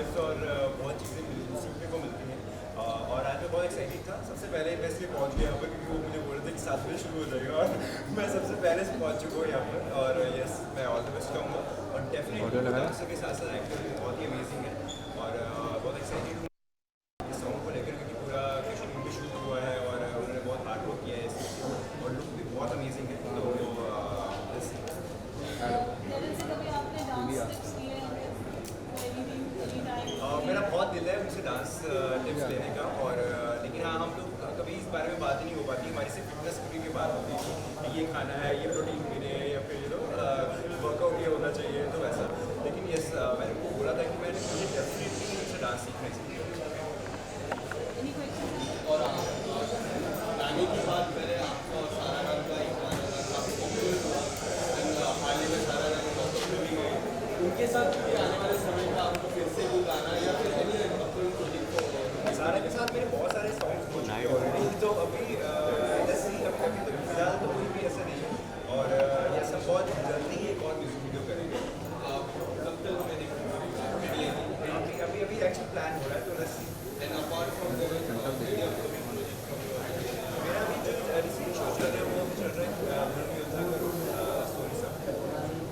Tips और बहुत चीज़ें सीखने को मिलती हैं। और आज मैं बहुत एक्साइटेड था। सबसे पहले मैं इसलिए पहुंच गया यहाँ पर क्योंकि वो मुझे बोल रहे थे कि 7 बजे शुरू हो जाएगा, और मैं सबसे पहले से पहुंच चुका हूँ यहाँ पर। और यस, मैं ऑल द बेस्ट कहूँगा। और डेफिनेटली डांसर के साथ साथ एक्टर भी बहुत ही अमेजिंग है। और बहुत एक्साइटेड हूँ इस सॉन्ग को लेकर, क्योंकि पूरा कश्मीर में शूट हुआ है और उन्होंने बहुत हार्ड वर्क किया है इसके, और लुक भी बहुत अमेजिंग है। तो मेरा बहुत दिल है उनसे डांस टिप्स लेने का। और लेकिन हाँ, हम लोग कभी इस बारे में बात ही नहीं हो पाती। हमारी सिर्फ फिटनेस की बात होती है कि ये खाना है, ये प्रोटीन पीने हैं, या फिर वर्कआउट ये होना चाहिए, तो वैसा। लेकिन यस, मैंने उनको बोला था कि मैंने मुझे डेफिनेटली उनसे डांस सीखना चाहिए। और गाने की बात करें, आपको सारा नाम का एक गाना था, काफ़ी पॉपुलर हुआ एंड हाल ही में सारा नाम टॉप में भी गए। उनके साथ भी आने वाले समय में आपको फिर से वो गाना या फिर एनी अपकमिंग प्रोजेक्ट सारा के साथ मेरे बहुत सारे सॉन्ग्स हो चुके हैं ऑलरेडी। तो अभी जैसे अभी तो फिलहाल तो कोई भी ऐसा नहीं है। और ये सब बहुत जल्दी एक और म्यूजिक वीडियो करेंगे। आप कब तक मैं देखूँगा? अभी अभी अभी एक्चुअली प्लान हो रहा है, तो let's see. And apart from any upcoming project मेरा अभी जो रिसेंट शो चल रहा है वो चल रहा है धर्म योद्धा करो स्टोरी सब।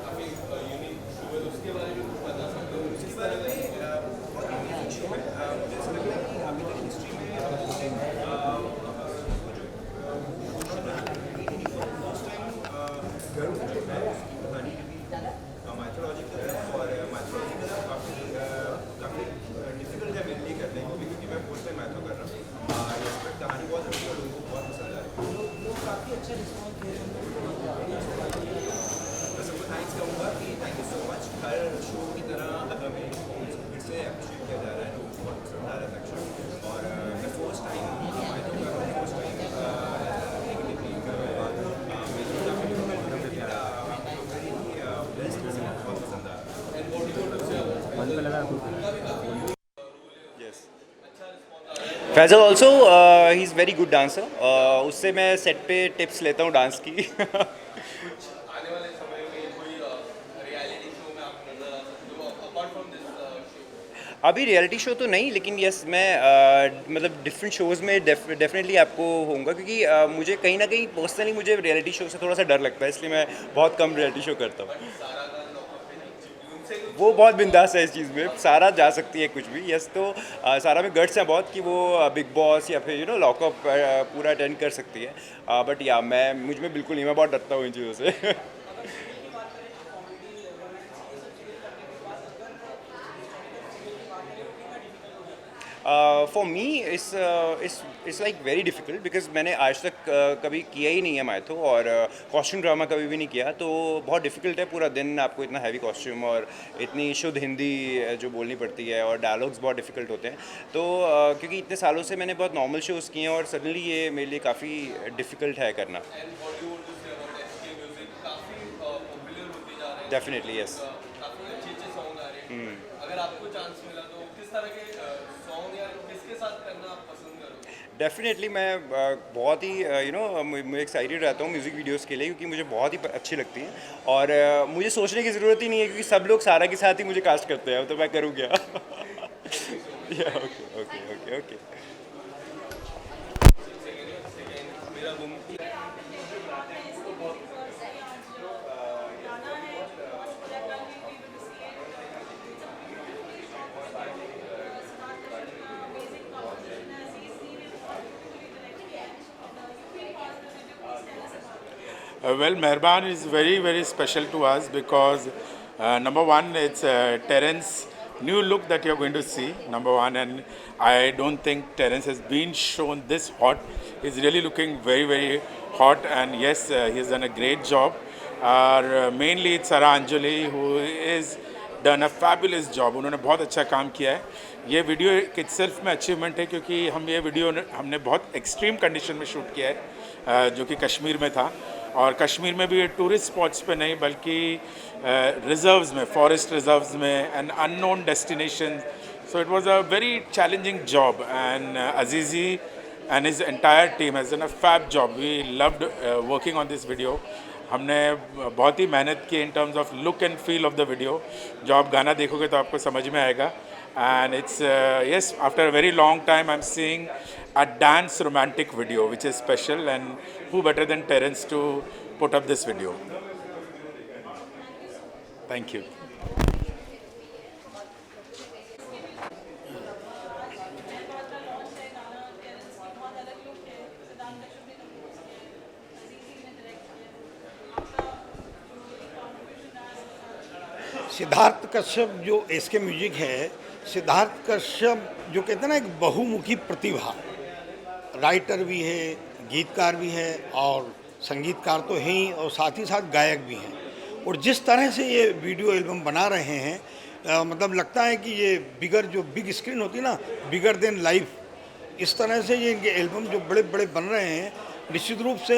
काफ़ी यूनिक शो है, उसके बारे में कुछ बता सकते हो? इस बारे में बहुत अमेजिंग शो है। मुझे ऐसा लगता है कि अभी तक हिस्ट्री में फर्स्ट टाइम गरुड़ जो है उसकी कहानी भी माइथोलॉजिकल है। और माइथोलॉजिकल काफ़ी काफ़ी डिफिकल्ट है मेरे लिए करने को भी, क्योंकि मैं फर्स्ट टाइम मैथो कर रहा हूँ। इस पर कहानी बहुत अच्छी है और लोगों को बहुत पसंद आ रही है। लोग काफ़ी अच्छा रिस्पॉन्स दे रहे हैं। मैं सबको थैंक्स कहूँगा कि thank you so much. Her show की तरह हमें फिर से अप्रिशिएट किया जा रहा है, लोगों को बहुत पसंद आ रहा है एक्चुअली। और मैं फर्स्ट टाइम मैथो कर रहा हूँ, फर्स्ट टाइम एक टेक्निक मेरी काफ़ी डिफिकल्ट है, लेकिन वेरी बेस्ट, बहुत पसंद आ रहा है। Yes. Faisal also he is very good dancer. उससे मैं सेट पे टिप्स लेता हूँ डांस की। आने वाले समय में कोई रियलिटी शो में आप नजर आ सकते हो अपार्ट फ्रॉम दिस शो? अभी रियलिटी शो तो नहीं, लेकिन यस, मैं मतलब डिफरेंट शोज़ में डेफिनेटली आपको होऊंगा, क्योंकि मुझे कहीं ना कहीं पर्सनली मुझे रियलिटी शो से थोड़ा सा डर लगता है, इसलिए मैं बहुत कम रियलिटी शो करता हूँ। सारा का लॉकअप में नहीं, उनसे कुछ वो बहुत बिंदास है इस चीज़ में, सारा जा सकती है कुछ भी। यस, तो सारा में गट्स हैं बहुत कि वो बिग बॉस या फिर लॉकअप पूरा अटेंड कर सकती है। बट या मैं मुझ में बिल्कुल नहीं, मैं बहुत डरता हूँ इन चीज़ों से। फॉर मी इस लाइक वेरी डिफ़िकल्ट, बिकॉज मैंने आज तक कभी किया ही नहीं है मैथो, और कॉस्ट्यूम ड्रामा कभी भी नहीं किया। तो बहुत डिफ़िकल्ट है, पूरा दिन आपको इतना हैवी कॉस्ट्यूम और इतनी शुद्ध हिंदी जो बोलनी पड़ती है, और डायलॉग्स बहुत डिफ़िकल्ट होते हैं। तो क्योंकि इतने सालों से मैंने बहुत नॉर्मल शोज़ किए हैं, और सडनली ये मेरे लिए काफ़ी डिफ़िकल्ट है करना। एंड बॉलीवुड से अबाउट एसके म्यूजिक काफ़ी पॉपुलर होते जा रहे हैं। Definitely yes. काफ़ी अच्छे अच्छे सॉन्ग आ रहे हैं। अगर आपको चांस मिला तो किस तरह के सॉन्ग या किसके साथ करना आप पसंद करोगे? डेफिनेटली मैं बहुत ही मैं एक्साइटेड रहता हूँ म्यूज़िक वीडियोस के लिए, क्योंकि मुझे बहुत ही अच्छी लगती हैं। और मुझे सोचने की ज़रूरत ही नहीं है, क्योंकि सब लोग सारा के साथ ही मुझे कास्ट करते हैं, तो मैं करूँ क्या। Okay okay okay okay. मेरा घूम Well, Mehban is very, very special to us because number one, it's Terence new look that you're going to see. Number one, and I don't think Terence has been shown this hot. He's really looking very, very hot, and yes, he's done a great job. Mainly, it's Sara Anjali who is done a fabulous job. उन्होंने बहुत अच्छा काम किया है. ये video it self में achievement है, क्योंकि हम ये वीडियो हमने बहुत एक्सट्रीम कंडीशन में शूट किया है, जो कि कश्मीर में था. और कश्मीर में भी टूरिस्ट स्पॉट्स पे नहीं, बल्कि रिजर्व्स में, फॉरेस्ट रिजर्व्स में, and unknown destination. So it was a very challenging job, and Azizi and his entire team has done a fab job. We loved working on this video. हमने बहुत ही मेहनत की in terms of look and feel of the video. जो आप गाना देखोगे तो आपको समझ में आएगा. and it's yes, after a very long time I'm seeing a dance romantic video, which is special, and who better than Terence to put up this video. Thank you. Siddharth Kashyap जो एसके म्यूजिक है, सिद्धार्थ कश्यप जो कहते हैं ना, एक बहुमुखी प्रतिभा, writer भी है, गीतकार भी है और संगीतकार तो है ही, और साथ ही साथ गायक भी हैं। और जिस तरह से ये वीडियो एल्बम बना रहे हैं, मतलब लगता है कि ये बिग स्क्रीन होती है ना, बिगर देन लाइफ, इस तरह से ये इनके एल्बम जो बड़े बड़े बन रहे हैं। निश्चित रूप से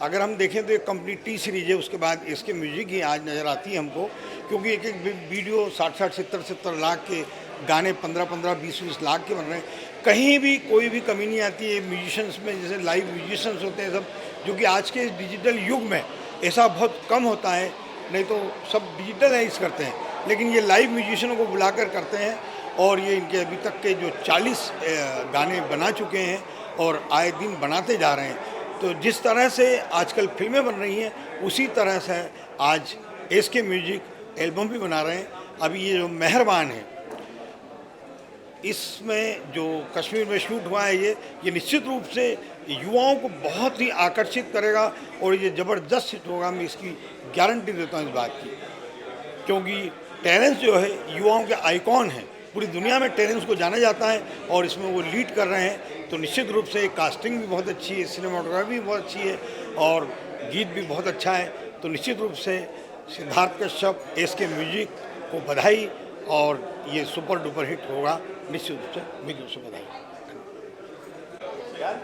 अगर हम देखें तो एक कंपनी टी सीरीज है, उसके बाद इसके म्यूजिक ही आज नज़र आती है हमको, क्योंकि एक एक वीडियो 60-60, 70-70 लाख के, गाने 15-15, 20-20 लाख के बन रहे हैं। कहीं भी कोई भी कमी नहीं आती है म्यूजिशंस में, जैसे लाइव म्यूजिशंस होते हैं सब, जो कि आज के डिजिटल युग में ऐसा बहुत कम होता है, नहीं तो सब डिजिटलाइज करते हैं, लेकिन ये लाइव म्यूजिशियनों को बुलाकर करते हैं। और ये इनके अभी तक के जो 40 गाने बना चुके हैं और आए दिन बनाते जा रहे हैं। तो जिस तरह से आजकल फिल्में बन रही हैं, उसी तरह से आज एसके म्यूजिक एल्बम भी बना रहे हैं। अभी ये जो मेहरबान है, इसमें जो कश्मीर में शूट हुआ है, ये निश्चित रूप से युवाओं को बहुत ही आकर्षित करेगा और ये ज़बरदस्त हिट होगा। मैं इसकी गारंटी देता हूँ इस बात की, क्योंकि टेरेंस जो है युवाओं के आइकॉन हैं, पूरी दुनिया में टेरेंस को जाना जाता है और इसमें वो लीड कर रहे हैं। तो निश्चित रूप से कास्टिंग भी बहुत अच्छी है, सिनेमाटोग्राफी भी बहुत अच्छी है और गीत भी बहुत अच्छा है। तो निश्चित रूप से सिद्धार्थ कश्यप, एसके म्यूजिक को बधाई, और ये सुपर डुपर हिट होगा, निश्चित रूप से मेरी ओर से बधाई। Yeah.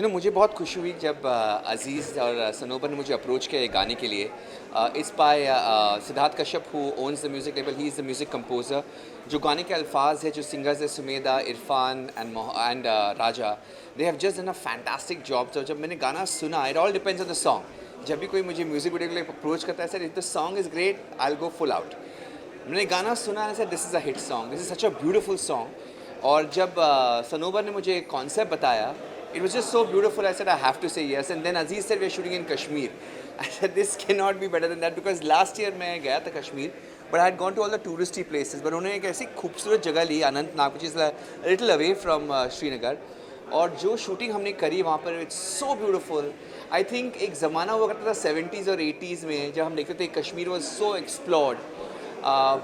मुझे बहुत खुशी हुई जब अजीज़ और सनोबर ने मुझे अप्रोच किया गाने के लिए। It's by Siddharth Kashyap who owns the music label, he is the music composer. जो गाने के अल्फाज है, जो सिंगर्स है Sumedha, Irfan and Raja, they have just done a fantastic job. तो जब मैंने गाना सुना, it all depends on the song. जब भी कोई मुझे म्यूज़िक वीडियो के लिए अप्रोच करता है, sir if the song is great, I will go full out. मैंने गाना सुना है, sir this is a hit song, this is such a beautiful song. और जब सनोबर ने मुझे कॉन्सेप्ट बताया, it was just so beautiful. I said I have to say yes. And then Aziz said we're shooting in Kashmir. I said this cannot be better than that, because last year मैं गया था Kashmir, but I had gone to all the touristy places. But उन्होंने एक ऐसी खूबसूरत जगह ली, Anantnag, which is a little away from Srinagar, और जो शूटिंग हमने करी वहाँ पर, it's so beautiful. I think एक ज़माना हुआ करता था 70s और 80s में, जब हम देखते थे Kashmir was so explored,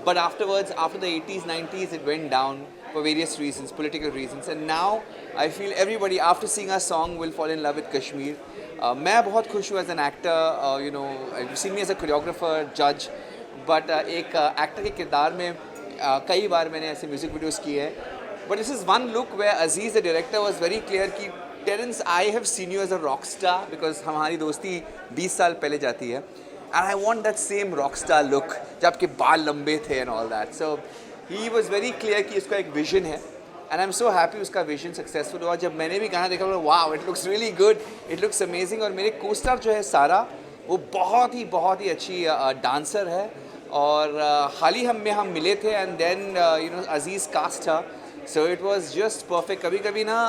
but afterwards, after the 80s, 90s, it went down for various reasons, political reasons, and now I feel everybody after seeing our song will fall in love with Kashmir. मैं बहुत खुश हूँ as an actor, you know, you've seen me as a choreographer, judge, but एक actor के किरदार में कई बार मैंने ऐसे music videos किए हैं, but this is one look where Aziz the director was very clear कि Terence, I have seen you as a rock star, because हमारी दोस्ती 20 साल पहले जाती है, and I want that same rock star look, जब आपके बाल लंबे थे and all that. So he was very clear कि इसका एक vision है, and I'm so happy उसका vision successful हुआ। जब मैंने भी गाना देखा, wow, it looks really good, it looks amazing। और मेरे co-star जो है सारा, वो बहुत ही अच्छी डांसर है, और हाल ही हम मिले थे, and then you know Aziz cast her, so it was just perfect। कभी कभी ना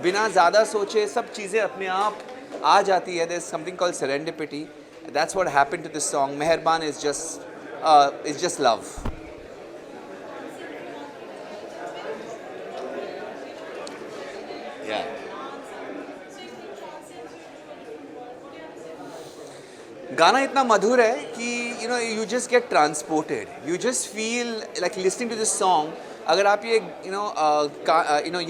बिना ज़्यादा सोचे सब चीज़ें अपने आप आ जाती है। There's something called serendipity, that's what happened to this song। मेहरबान is just love। गाना इतना मधुर है कि you just get transported, you just feel like listening to this song। अगर आप ये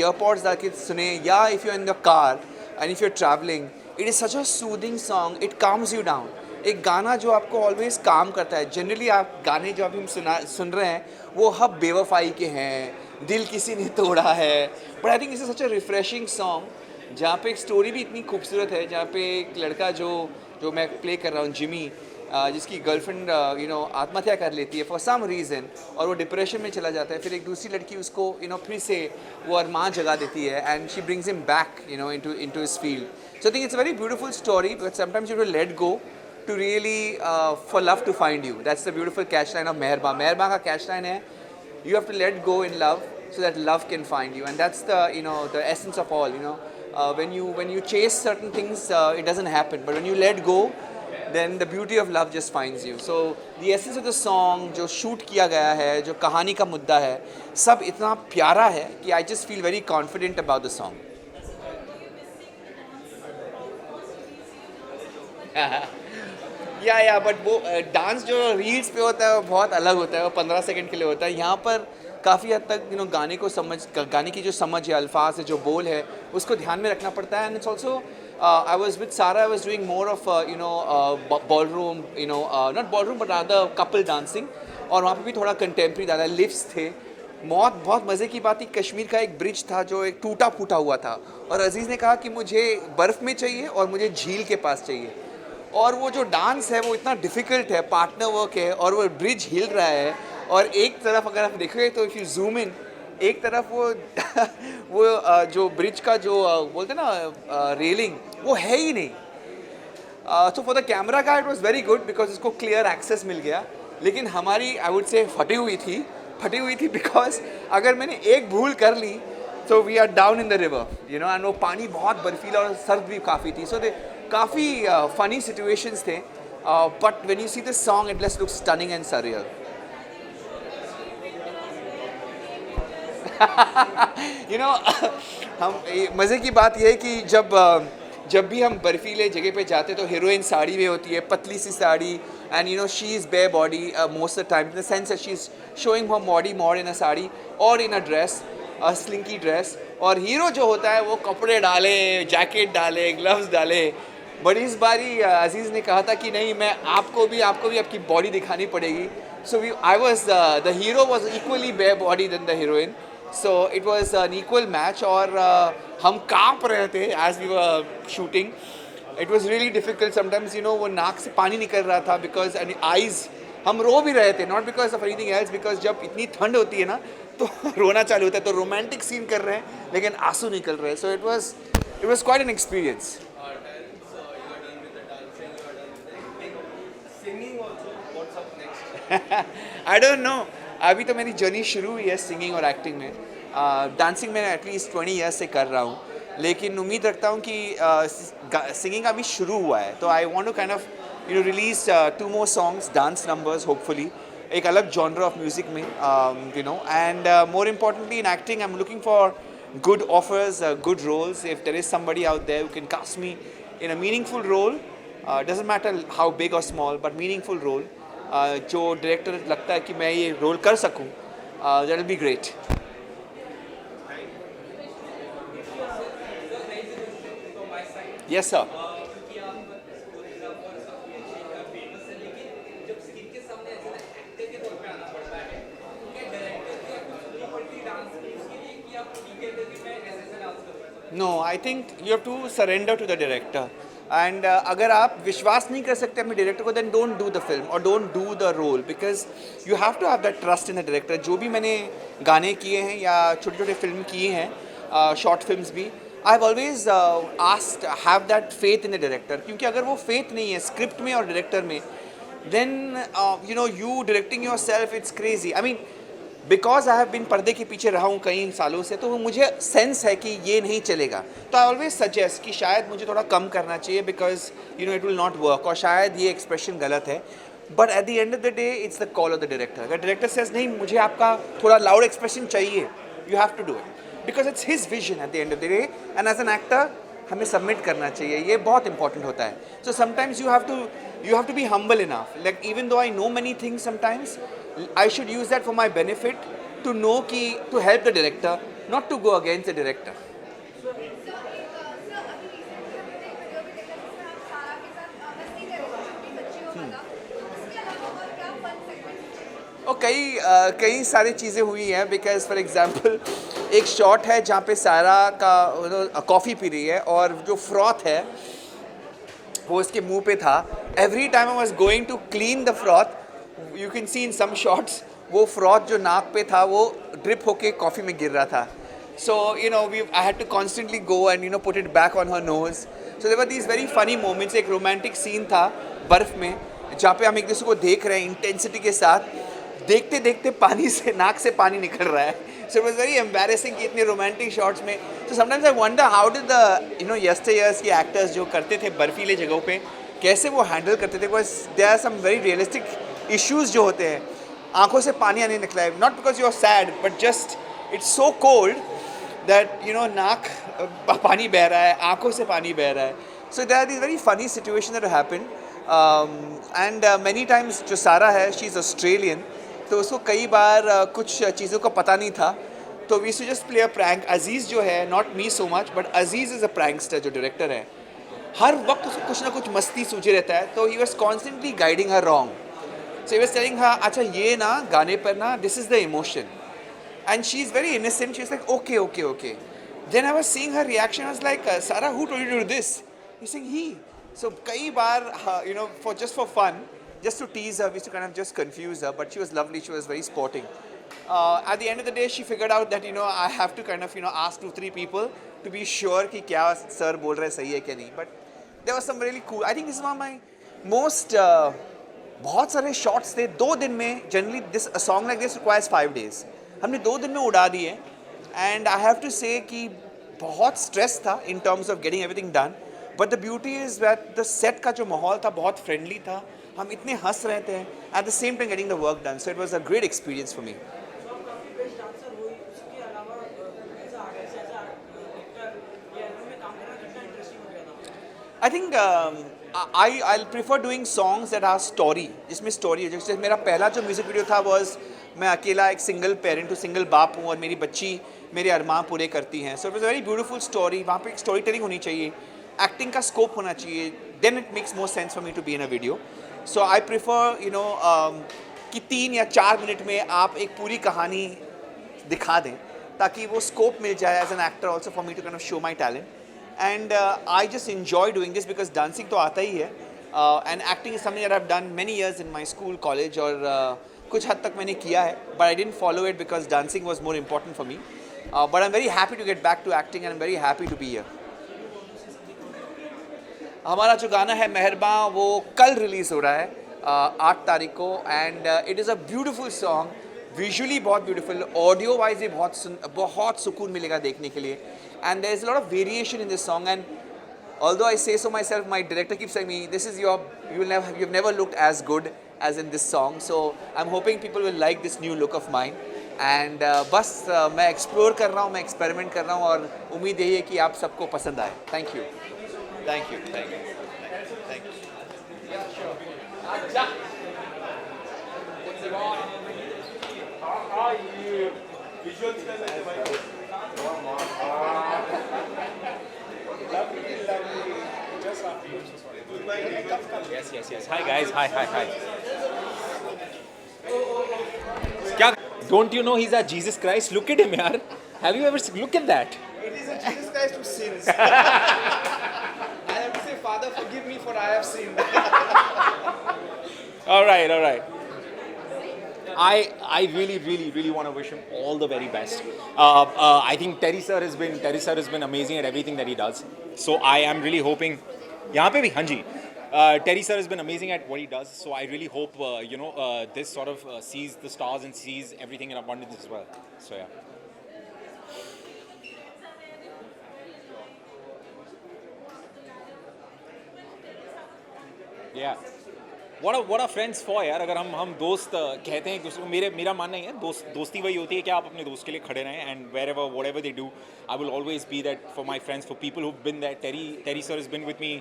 earpods डाल के सुने, या if you're in the car and if you're traveling, it is such a soothing song, it calms you down। एक गाना जो आपको ऑलवेज काम करता है। जनरली आप गाने जो अभी हम सुन रहे हैं वो हब बेवफाई के हैं, दिल किसी ने तोड़ा है, but I think it's such a refreshing song जहाँ पे एक स्टोरी भी इतनी खूबसूरत है, जहाँ पे एक लड़का जो मैं प्ले कर रहा हूँ जिमी, जिसकी गर्लफ्रेंड आत्महत्या कर लेती है फॉर सम रीज़न और वो डिप्रेशन में चला जाता है, फिर एक दूसरी लड़की उसको फिर से वो अरमान जगा देती है and she brings him back into his field. So I think it's a very beautiful story, but sometimes you will let go to really for love to find you. That's the beautiful catchline of Meherba. Meherba का catchline है, you have to let go in love so that love can find you, and that's the the essence of all. When you chase certain things, it doesn't happen, but when you let go, then the beauty of love just finds you. So the essence of the song, जो shoot किया गया है, जो कहानी का मुद्दा है, सब इतना प्यारा है कि I just feel very confident about the song. या बट वो डांस जो रील्स पे होता है वो बहुत अलग होता है, वो 15 सेकंड के लिए होता है। यहाँ पर काफ़ी हद तक गाने की जो समझ है, अल्फाज है, जो बोल है, उसको ध्यान में रखना पड़ता है। And it's also I was with Sara, I was doing more of ballroom, not ballroom but rather couple dancing, और वहाँ पे भी थोड़ा कंटेम्प्रेरी ज़्यादा लिफ्ट्स थे। बहुत मज़े की बात थी, कश्मीर का एक ब्रिज था जो एक टूटा फूटा हुआ था, और अजीज़ ने कहा कि मुझे बर्फ़ में चाहिए और मुझे झील के पास चाहिए, और वो जो डांस है वो इतना डिफ़िकल्ट है, पार्टनर वर्क है, और वो ब्रिज हिल रहा है, और एक तरफ अगर आप देखोगे तो इफ़ यू जूम इन, एक तरफ वो जो ब्रिज का जो बोलते हैं ना रेलिंग, वो है ही नहीं। सो फॉर द कैमरा का it was very good because उसको क्लियर एक्सेस मिल गया, लेकिन हमारी आई वुड से फटी हुई थी बिकॉज अगर मैंने एक भूल कर ली तो we are down in the river and वो पानी बहुत बर्फीला और सर्द भी काफ़ी थी। सो दे काफ़ी फनी सिचुएशंस थे, but when you see this song it just looks stunning and surreal. हम मज़े की बात यह है कि जब भी हम बर्फीले जगह पे जाते तो हीरोइन साड़ी में होती है, पतली सी sari, and she is bare body most of the time, in the sense that she is showing her body more in a sari और in a dress, a slinky dress, और हीरो जो होता है वो कपड़े डाले, जैकेट डाले, ग्लव्स डाले। बट इस बारी अजीज़ ने कहा था कि नहीं, मैं आपको भी आपकी बॉडी दिखानी पड़ेगी। So I was the hero was equally bare body than the heroine, so it was an equal match, और हम काँप रहे थे as we were shooting. It was really difficult sometimes, वो नाक से पानी निकल रहा था because eyes, हम रो भी रहे थे, not because of anything else, because जब इतनी ठंड होती है ना तो रोना चालू होता है, तो रोमांटिक सीन कर रहे हैं लेकिन आंसू निकल रहे हैं। So it was quite an experience. I don't know, अभी तो मेरी जर्नी शुरू हुई है सिंगिंग और एक्टिंग में। डांसिंग मैं एटलीस्ट 20 ईयर्स से कर रहा हूँ, लेकिन उम्मीद रखता हूँ कि सिंगिंग अभी शुरू हुआ है, तो I want to kind of release 2 more songs, dance numbers, hopefully एक अलग जॉनर ऑफ म्यूजिक में, and more importantly in acting I am looking for good offers, good roles. If there is somebody out there who can cast me in a meaningful role, doesn't matter how big or small, but meaningful role, जो director लगता है कि मैं ये role कर सकूं, that will be great. Yes sir. No, I think you have to surrender to the director. And अगर आप विश्वास नहीं कर सकते अपने डायरेक्टर को, then don't do the film or don't do the role, because you have to have that trust in the director. जो भी मैंने गाने किए हैं या छोटे छोटे फिल्म किए हैं, शॉर्ट फिल्म्स भी, आई have always asked have that faith in the director, क्योंकि अगर वो फेथ नहीं है स्क्रिप्ट में और डायरेक्टर में, then you directing yourself, it's crazy. I mean, because I have been पर्दे के पीछे रहा हूँ कई सालों से, तो मुझे सेंस है कि ये नहीं चलेगा, तो आई ऑलवेज सजेस्ट कि शायद मुझे थोड़ा कम करना चाहिए, because it will not work, और शायद ये एक्सप्रेशन गलत है। But at the end of the day it's the call of the director. अगर डायरेक्टर सेज नहीं, मुझे आपका थोड़ा लाउड एक्सप्रेशन चाहिए, you have to do it, because it's his vision at the end of the day, and as an actor हमें submit करना चाहिए, ये बहुत इंपॉर्टेंट होता है। So sometimes you have to be humble enough, like even though I know many things, sometimes I should use that for my benefit, to know to help the director, not to go against the director. और कई सारी चीज़ें हुई हैं because for example एक shot है जहाँ पे सारा का कॉफ़ी पी रही है और जो फ्रॉथ है वो उसके मुंह पे था. Every time I was going to clean the froth you can see in some shots वो फ्रॉथ जो नाक पे था वो ड्रिप होके कॉफ़ी में गिर रहा था. So, you know, I had to constantly go and, you know, put it back on her nose. So there were these very funny moments. एक romantic scene था बर्फ़ में जहाँ पे हम एक दूसरे को देख रहे हैं इंटेंसिटी के साथ. देखते देखते पानी से नाक से पानी निकल रहा है. So it was very embarrassing कि इतने romantic shots में. So sometimes I wonder how did the, you know, yesteryears के actors जो करते थे बर्फीले जगहों पे कैसे वो handle करते थे. Because there are some very realistic issues जो होते हैं. आंखों से पानी आने निकला है. Not because you are sad, but just it's so cold that, you know, नाक पानी बह रहा है, आंखों से पानी बह रहा है. So there are these very funny situations that happen. And many times जो सारा है, she is Australian, तो उसको कई बार कुछ चीज़ों का पता नहीं था. तो we used to just play a prank. अजीज़ जो है, not me so much, but Aziz is a prankster जो डायरेक्टर है. हर वक्त उसको कुछ ना कुछ मस्ती सूझे रहता है. तो he was constantly guiding her wrong. So he was telling her, अच्छा ये ना गाने पर ना this is the emotion. And she's very innocent. She's like, okay, okay, okay. Then I was seeing her reaction. I was like, Sarah, who told you to do this? He's saying, he. So, kai bar, you know, for fun, just to tease her, we used to kind of just confuse her. But she was lovely. She was very sporting. At the end of the day, she figured out that, you know, I have to kind of, you know, ask 2-3 people to be sure कि क्या sir बोल रहे सही है क्या नहीं. But there was some really cool. I think this is one of my most बहुत सारे shots थे 2 दिन में. Generally, a song like this requires 5 days. हमने 2 दिन में उड़ा दिए. एंड आई हैव टू से कि बहुत स्ट्रेस था in terms of getting everything done. But the beauty is that the set का जो माहौल था बहुत फ्रेंडली था. हम इतने हंस रहे थे at the same time getting the work done. So it was a great experience for me. I think I'll prefer doing songs that are story, जिसमें story है. जैसे मेरा पहला जो म्यूज़िक वीडियो था was मैं अकेला एक सिंगल पेरेंट हूँ, सिंगल बाप हूँ और मेरी बच्ची मेरे अरमान पूरे करती हैं. सो it was a very beautiful story. वहाँ पे एक स्टोरी टेलिंग होनी चाहिए, एक्टिंग का स्कोप होना चाहिए. Then it makes more sense for me to be in a video. So I prefer you know कि 3 या 4 मिनट में आप एक पूरी कहानी दिखा दें ताकि वो स्कोप मिल जाए as an actor also for me to kind of show my talent. And I just enjoy doing this because dancing तो आता ही है. And acting is something that I have done many years in my school college और कुछ हद तक मैंने किया है. But I didn't follow it because dancing was more important for me. But I am very happy to get back to acting and I am very happy to be here. हमारा जो गाना है मेहरबां वो कल रिलीज़ हो रहा है 8 तारीख को. And it is a beautiful song. Visually बहुत ब्यूटीफुल, ऑडियो वाइज भी बहुत सुकून मिलेगा देखने के लिए. And there is a lot of variation in this song. And although I say so myself, my director keeps saying me, this is you've never looked as good as in this song. So I'm hoping people will like this new look of mine. And बस मैं explore कर रहा हूँ, मैं experiment कर रहा हूँ और उम्मीद यही है कि आप सबको पसंद आए. Thank you. Thank you. Thank you. Thank Yes. Hi guys. Hi. क्या? Don't you know he's a Jesus Christ? Look at him, yaar. Have you ever look at that? It is a Jesus Christ who sins. I have to say, Father, forgive me for I have sinned. All right. I really want to wish him all the very best. I think Terry sir has been amazing at everything that he does. So I am really hoping. यहाँ पे भी हाँ जी. Terry sir has been amazing at what he does. So I really hope this sort of sees the stars and sees everything in abundance as well. So yeah. Yeah. What are friends for यार. अगर हम दोस्त कहते हैं एक दूसरे को, मेरा मानना ही है दोस्ती वही होती है कि आप अपने दोस्त के लिए खड़े रहें. And whatever they do, I will always be that for my friends, for people who've been there. Terry sir has been with me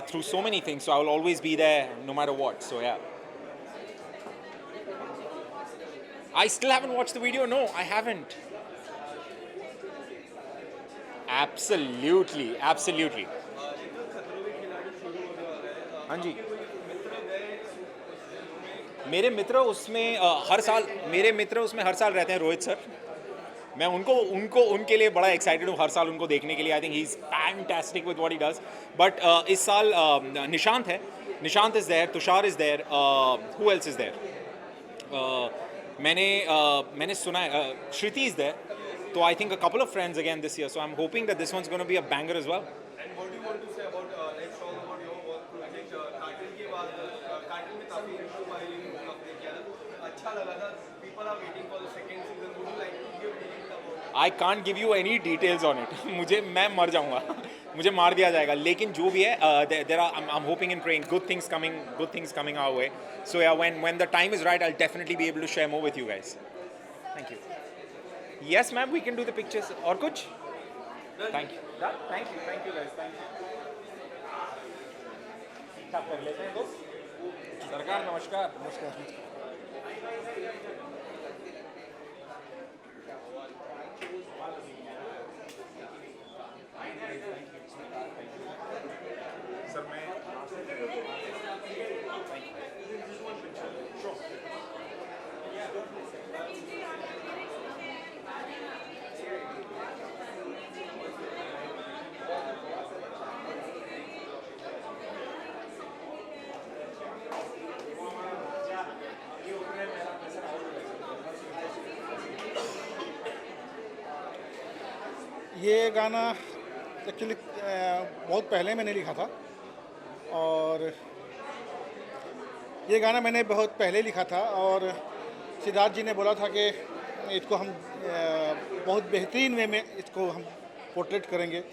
through so many things, so I will always be there no matter what. So yeah. I still haven't watched the video. No, I haven't. Absolutely. हाँ जी. मेरे मित्र उसमें हर साल रहते हैं, Rohit sir. मैं उनके लिए बड़ा एक्साइटेड हूँ हर साल उनको देखने के लिए। I think he is fantastic with what he does. But इस साल निशांत है, Nishant is there, Tushar is there, who else is there, मैंने सुना है श्रुति इज़ देयर, तो I think a couple of friends again this year, so I am hoping that this one's gonna be a banger as well. And what do you want to say about let's talk about your work project cartel के बाद cartel में काफी inspiring आपने किया था, अच्छा लगा था, people are waiting for the second season, would you like to give details about it? I can't give you any details on it मैं मर जाऊंगा मुझे मार दिया जाएगा, लेकिन जो भी है there are I am hoping and praying good things coming our way, so yeah when the time is right I will definitely be able to share more with you guys. Thank you. Yes ma'am, we can do the pictures. और कुछ? Thank you guys, thank you. ठीक ठाक कर लेते हैं दोस्त। सरकार नमस्कार। सर मैं ये गाना एक्चुअली बहुत पहले मैंने लिखा था, और ये गाना मैंने बहुत पहले लिखा था, और सिद्धार्थ जी ने बोला था कि इसको हम बहुत बेहतरीन वे में इसको हम पोर्ट्रेट करेंगे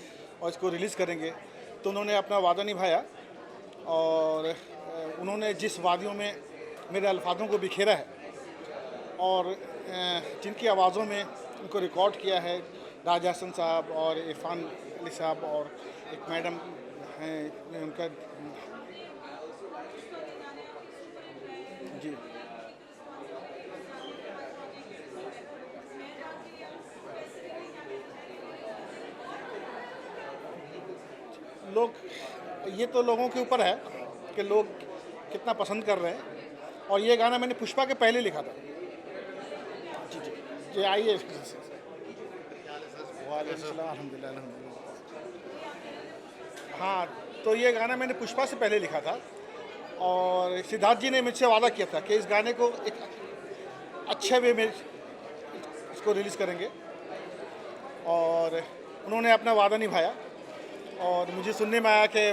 और इसको रिलीज़ करेंगे। तो उन्होंने अपना वादा निभाया, और उन्होंने जिस वादियों में मेरे अल्फाजों को बिखेरा है और जिनकी आवाज़ों में उनको रिकॉर्ड किया है, राज हसन साहब और इरफान अली साहब और एक मैडम हैं उनका जी। लोग, ये तो लोगों के ऊपर है कि लोग कितना पसंद कर रहे हैं, और ये गाना मैंने पुष्पा के पहले लिखा था। जी जी जी, आइए। अल्हम्दुलिल्लाह। हाँ, तो ये गाना मैंने पुष्पा से पहले लिखा था, और सिद्धार्थ जी ने मुझसे वादा किया था कि इस गाने को एक अच्छे वे में इसको रिलीज़ करेंगे, और उन्होंने अपना वादा निभाया। और मुझे सुनने में आया कि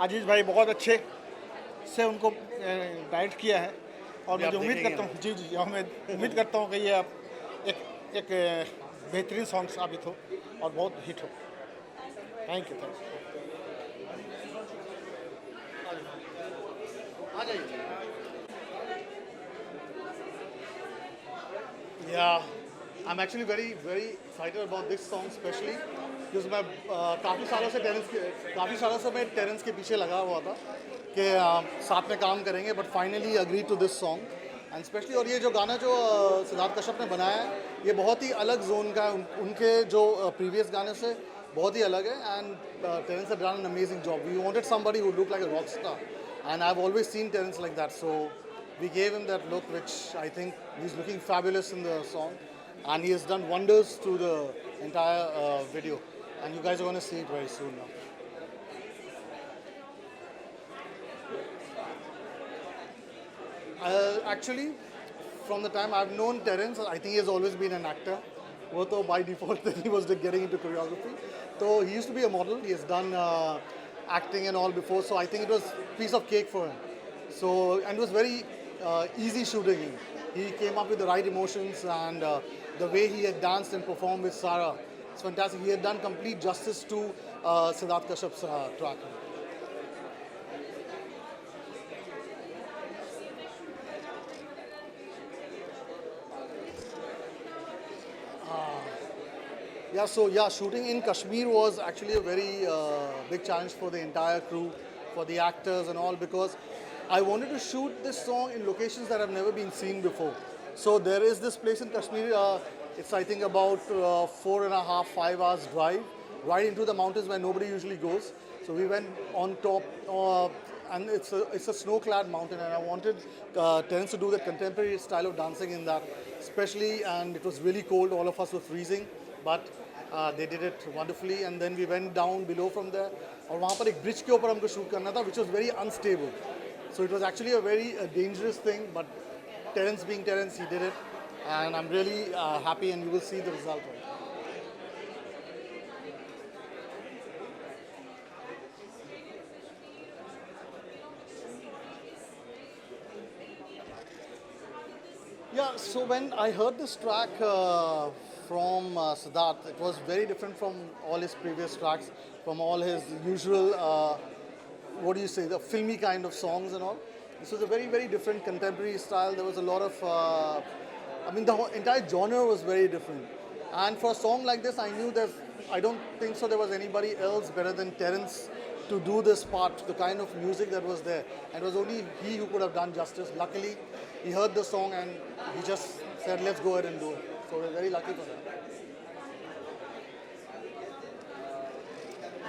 अजीज भाई बहुत अच्छे से उनको डायरेक्ट किया है, और मुझे उम्मीद करता हूँ जी जी मैं उम्मीद करता हूँ कि ये अब एक बेहतरीन सॉन्ग साबित हो और बहुत हिट हो। Thank you. Yeah, I'm actually very excited about this song especially because मैं काफ़ी सालों से मैं टेरेंस के पीछे लगा हुआ था कि साथ में काम करेंगे, but finally agree to this song and specially. और ये जो गाना जो सिद्धार्थ कश्यप ने बनाया है, ये बहुत ही अलग जोन का है, उनके जो प्रीवियस गाने से बहुत ही अलग है। And Terence had done an amazing job. We wanted somebody who look like a rock star, and I have always seen Terence like that, so we gave him that look, which I think he's looking fabulous in the song, and he has done wonders to the entire video, and you guys are going to see it very soon now. Actually, from the time I've known Terence, I think he has always been an actor. वो तो by default that he was getting into choreography. So he used to be a model. He has done acting and all before, so I think it was a piece of cake for him. So, and it was very easy shooting him. He came up with the right emotions, and the way he had danced and performed with Sarah, it's fantastic. He had done complete justice to Siddharth Kashyap's track. Shooting in Kashmir was actually a very big challenge for the entire crew, for the actors and all, because I wanted to shoot this song in locations that have never been seen before. So there is this place in Kashmir, it's I think about 4.5, 5 hours drive, right into the mountains where nobody usually goes. So we went on top and it's a snow-clad mountain, and I wanted Terence to do that contemporary style of dancing in that, especially. And it was really cold; all of us were freezing, but they did it wonderfully. And then we went down below from there, और वहाँ पर एक bridge के ऊपर हमको shoot करना था, which was very unstable. So it was actually a very dangerous thing, but Terence being Terence, he did it, and I'm really happy, and you will see the result of it. Yeah, so when I heard this track from Siddharth, it was very different from all his previous tracks, from all his usual, what do you say, the filmy kind of songs and all. This was a very, very different contemporary style. There was a lot of, the whole entire genre was very different. And for a song like this, I knew that I don't think so there was anybody else better than Terence to do this part, the kind of music that was there. And it was only he who could have done justice. Luckily, he heard the song and he just said, let's go ahead and do it. So we're very lucky for that.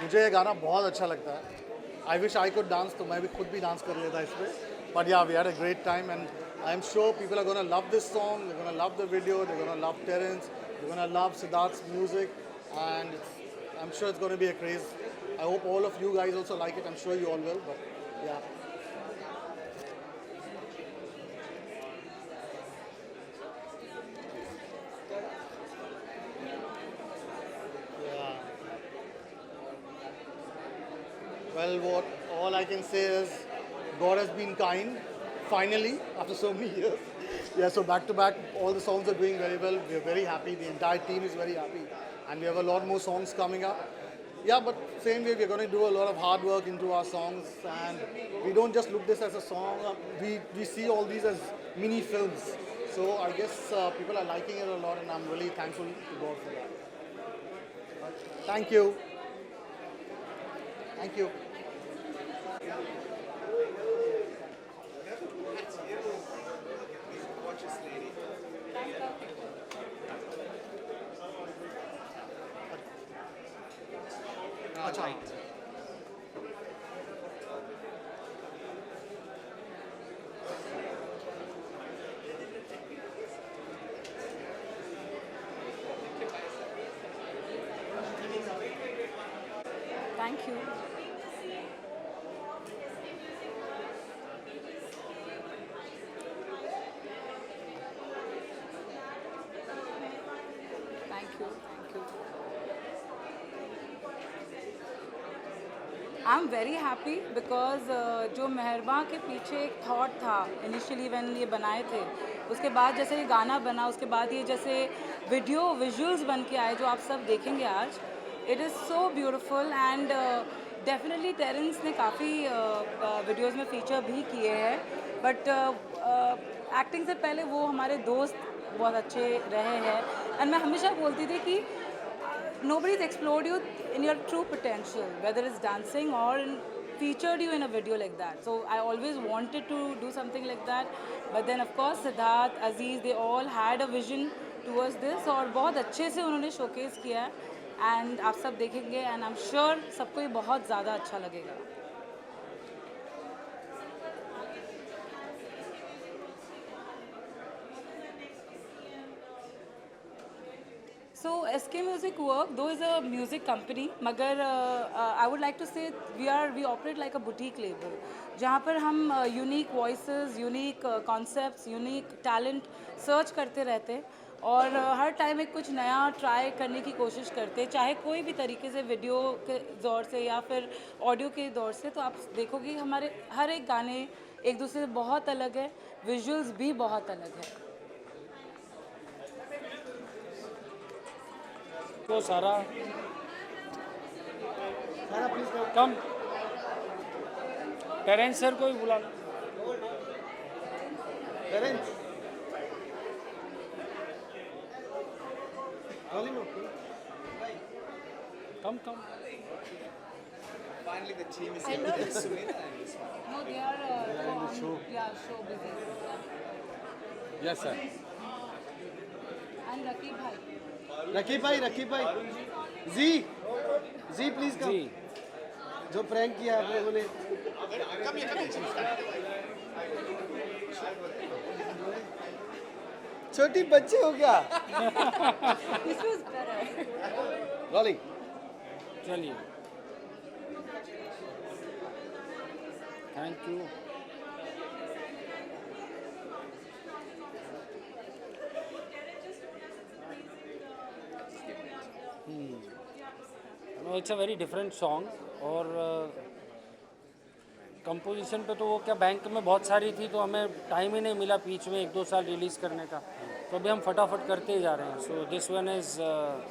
मुझे ये गाना बहुत अच्छा लगता है. I wish I could dance, तो मैं भी खुद भी dance कर लेता इस पे. But yeah, we had a great time, and I'm sure people are going to love this song. They're going to love the video. They're going to love Terence. They're going to love Siddharth's music, and I'm sure it's going to be a craze. I hope all of you guys also like it. I'm sure you all will, but yeah. Well, all I can say is God has been kind, finally, after so many years. Yeah, so back to back, all the songs are doing very well. We are very happy. The entire team is very happy. And we have a lot more songs coming up. Yeah, but same way, we're going to do a lot of hard work into our songs. And we don't just look this as a song. We see all these as mini films. So I guess people are liking it a lot, and I'm really thankful to God for that. Thank you. Thank you. अच्छा. Thank you. I'm very happy because जो मेहरबान के पीछे एक thought था initially when ये बनाए थे, उसके बाद जैसे ये गाना बना, उसके बाद ये जैसे विजुअल्स बन के आए जो आप सब देखेंगे आज, it is so beautiful. And definitely Terence ने काफ़ी वीडियोस में फीचर भी किए हैं, बट एक्टिंग से पहले वो हमारे दोस्त बहुत अच्छे रहे हैं. एंड मैं हमेशा बोलती थी कि nobody's explored you in your true potential, whether it's dancing or featured you in a video like that. So I always wanted to do something like that. But then of course Siddharth, Aziz, they all had a vision towards this और बहुत अच्छे से उन्होंने showcase किया है. And आप सब देखेंगे and I'm sure सबको ये बहुत ज़्यादा अच्छा लगेगा. So SK Music Work, though is a music company, मगर I would like to say we operate like a boutique label, जहाँ पर हम unique voices, unique concepts, unique talent search करते रहते हैं और हर टाइम एक कुछ नया ट्राई करने की कोशिश करते हैं, चाहे कोई भी तरीके से वीडियो के दौर से या फिर ऑडियो के दौर से. तो आप देखोगे हमारे हर एक गाने एक दूसरे से बहुत अलग है, विजुअल्स भी बहुत अलग है. तो सारा कम टेरेंस सर को ही बुला लो. Terence. Come Finally, the team is I here. know. Sumita and this one. No, they are on show busy. Yes sir. And Rakib bhai. Raqib भाई जी प्लीज कम. जो प्रैंक किया आप लोगों ने छोटी बच्चे हो क्या? This was better. रोलिंग। चलिए, thank you. It's a very different song और कंपोजिशन पे तो वो क्या बैंक में बहुत सारी थी तो हमें टाइम ही नहीं मिला बीच में 1-2 साल रिलीज़ करने का, तो अभी हम फटाफट करते ही जा रहे हैं। So this one is a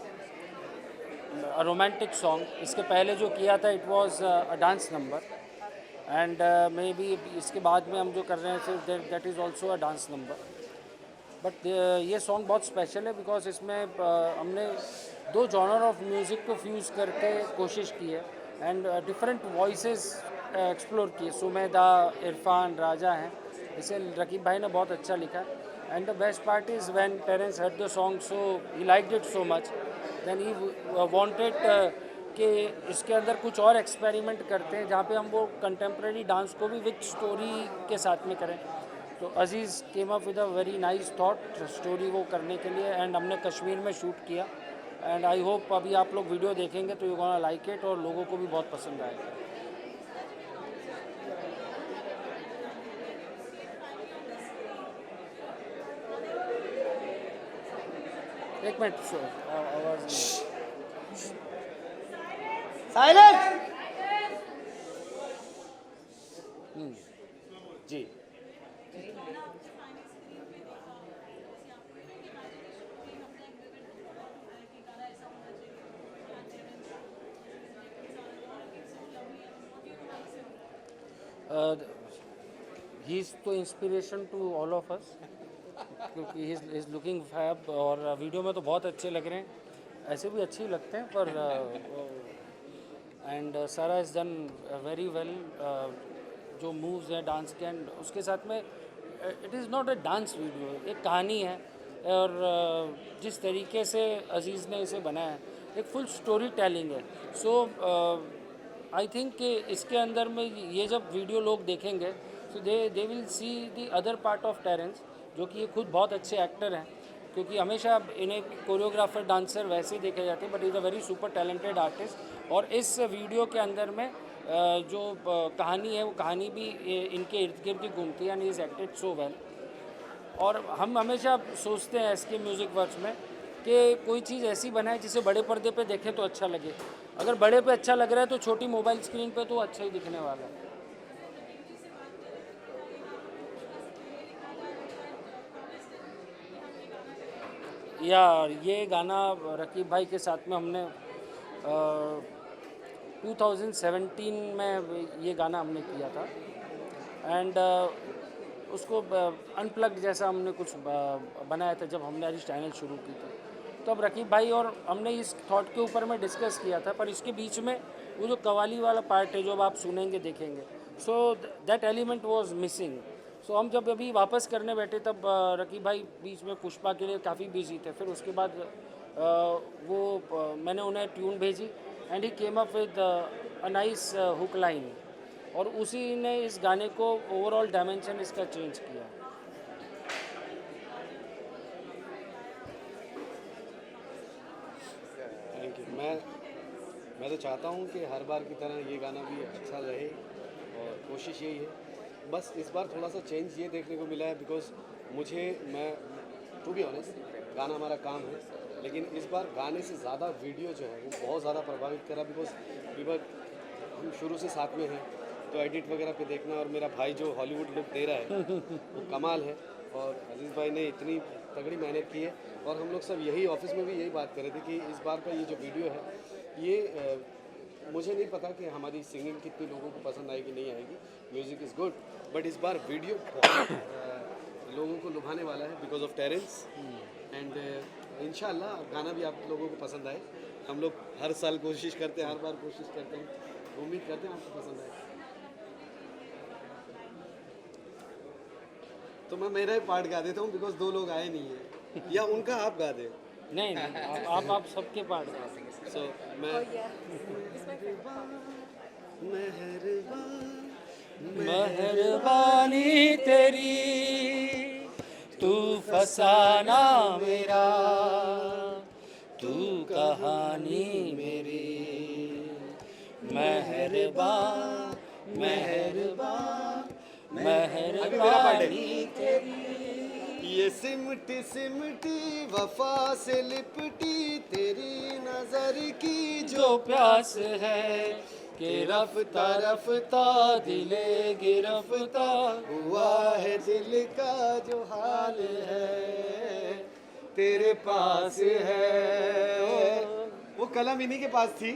romantic song. इसके पहले जो किया था it was a dance number and may be इसके बाद में हम जो कर रहे हैं फिर that is also a dance number. But ये सॉन्ग बहुत स्पेशल है बिकॉज इसमें हमने 2 जॉनर ऑफ म्यूज़िक को फ्यूज़ करके कोशिश की है एंड डिफरेंट वॉइसेस एक्सप्लोर किए। सुमेदा, इरफान, राजा हैं, इसे रकीब भाई ने बहुत अच्छा लिखा। And the best part is when Terence heard the song so he liked it so much then he wanted कि इसके अंदर कुछ और एक्सपेरिमेंट करते हैं जहाँ पे हम वो कंटेम्प्रेरी डांस को भी विद स्टोरी के साथ में करें। तो Aziz came up with a very nice thought story वो करने के लिए एंड हमने कश्मीर में शूट किया एंड आई होप अभी आप लोग वीडियो देखेंगे तो यू गोना लाइक इट और लोगों को भी बहुत पसंद आएगा। एक मिनट आवाज़ साइलेंस। जी ही इज़ तो inspiration to all of us क्योंकि ही इज़ लुकिंग फैब और वीडियो में तो बहुत अच्छे लग रहे हैं, ऐसे भी अच्छे ही लगते हैं पर एंड सारा इज़ डन वेरी वेल। जो मूव्स हैं डांस के एंड उसके साथ में it is not a dance video, एक कहानी है और जिस तरीके से अजीज़ ने इसे बनाया है एक फुल स्टोरी टेलिंग है। सो आई थिंक कि इसके अंदर में ये जब वीडियो लोग देखेंगे तो they will see the other part of Terence, जो कि ये खुद बहुत अच्छे एक्टर हैं क्योंकि हमेशा इन्हें कोरियोग्राफर डांसर वैसे ही देखे जाते हैं but is a very super talented artist. और इस वीडियो के अंदर में जो कहानी है वो कहानी भी इनके इर्द गिर्द ही घूमती है and is acted so well. और हम हमेशा सोचते हैं इसके म्यूज़िक वर्क्स में कि कोई चीज़ ऐसी बनाए जिसे बड़े पर्दे पे देखें तो अच्छा लगे, अगर बड़े पे अच्छा लग रहा है तो छोटी मोबाइल स्क्रीन पे तो अच्छा ही दिखने वाला है। यार ये गाना रकीब भाई के साथ में हमने 2017 में ये गाना हमने किया था एंड उसको अनप्लग्ड जैसा हमने कुछ बनाया था जब हमने अरिश चैनल शुरू की थी। तो अब रकीब भाई और हमने इस थॉट के ऊपर में डिस्कस किया था, पर इसके बीच में वो जो कवाली वाला पार्ट है जो अब आप सुनेंगे देखेंगे, so that element was missing. So हम जब अभी वापस करने बैठे तब रकीब भाई बीच में पुष्पा के लिए काफ़ी बिजी थे, फिर उसके बाद मैंने उन्हें ट्यून भेजी and he came up with a nice hook line और उसी ने इस गाने को ओवरऑल डायमेंशन इसका चेंज किया। Thank you. मैं तो चाहता हूँ कि हर बार की तरह ये गाना भी अच्छा रहे और कोशिश यही है। बस इस बार थोड़ा सा चेंज ये देखने को मिला है बिकॉज मैं टू बी ऑनेस्ट गाना हमारा काम है, लेकिन इस बार गाने से ज़्यादा वीडियो जो है वो बहुत ज़्यादा प्रभावित करा बिकॉज हम शुरू से साथ में हैं तो एडिट वगैरह पे देखना और मेरा भाई जो हॉलीवुड लुक दे रहा है वो कमाल है और अजीज़ भाई ने इतनी तगड़ी मेहनत की है और हम लोग सब यही ऑफिस में भी यही बात कर रहे थे कि इस बार का ये जो वीडियो है ये मुझे नहीं पता कि हमारी सिंगिंग कितनी लोगों को पसंद आएगी नहीं आएगी, म्यूज़िक इज़ गुड बट इस बार वीडियो बहुत लोगों को लुभाने वाला है बिकॉज ऑफ टेरेंस एंड इंशाल्लाह गाना भी आप लोगों को पसंद आए। हम लोग हर साल कोशिश करते हैं, हर बार कोशिश करते हैं, उम्मीद करते हैं आपको पसंद आए। तो मैं मेरा ही पार्ट गा देता हूँ बिकॉज 2 लोग आए नहीं है या उनका आप गा दे। नहीं आप सबके पार्ट गा देंगे। सो मैं मेहरबान मेहरबानी तेरी तू फसाना मेरा, तू कहानी मेरी, मेहरबान मेहरबान मेहरबानी तेरी। ये सिमटी सिमटी वफा से लिपटी तेरी नजर की जो प्यास है कि रफ्ता रफ्ता दिले गिरफ्तार हुआ है दिल का जो हाल है तेरे पास है। वो कलम इन्हीं के पास थी।